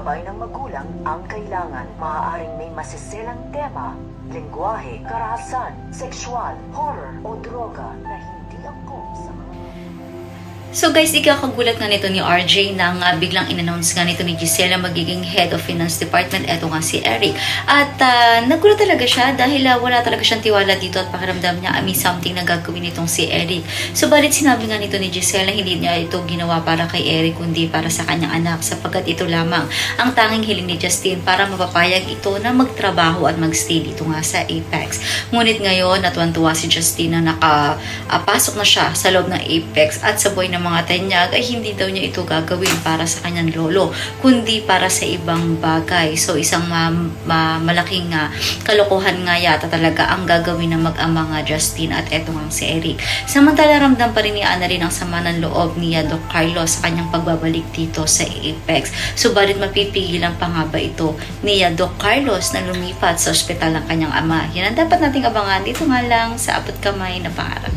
gabay ng magulang ang kailangan. Maaaring may masiselang tema, lengguwahe, karahasan, sexual, horror o droga na hindi angkop sa mga. So guys, ikakagulat nga nito ni RJ na nga biglang in-announce nga nito ni Gisela magiging head of finance department. Eto nga si Eric. At nagulat talaga siya dahil wala talaga siyang tiwala dito at pakiramdam niya may something na gagawin itong si Eric. So balit sinabi nga nito ni Gisela hindi niya ito ginawa para kay Eric kundi para sa kanyang anak sapagkat ito lamang ang tanging hiling ni Justin para mapapayag ito na magtrabaho at magstay dito nga sa Apex. Ngunit ngayon natuwan-tuwa si Justin na nakapasok na siya sa loob ng Apex at sa buhay ng mga tanyag ay hindi daw niya ito gagawin para sa kanyang lolo kundi para sa ibang bagay. So isang malaking kalokohan nga yata talaga ang gagawin ng mag-ama nga Justin at eto nga si Eric. Samantala ramdam pa rin ni Annalyn ang sama ng loob ni Doc Carlos sa kanyang pagbabalik dito sa Apex. Subalit mapipigilan pa nga ba ito ni Doc Carlos na lumipat sa ospital ng kanyang ama? Yan ang dapat nating abangan dito nga lang sa Abot Kamay na Pangarap.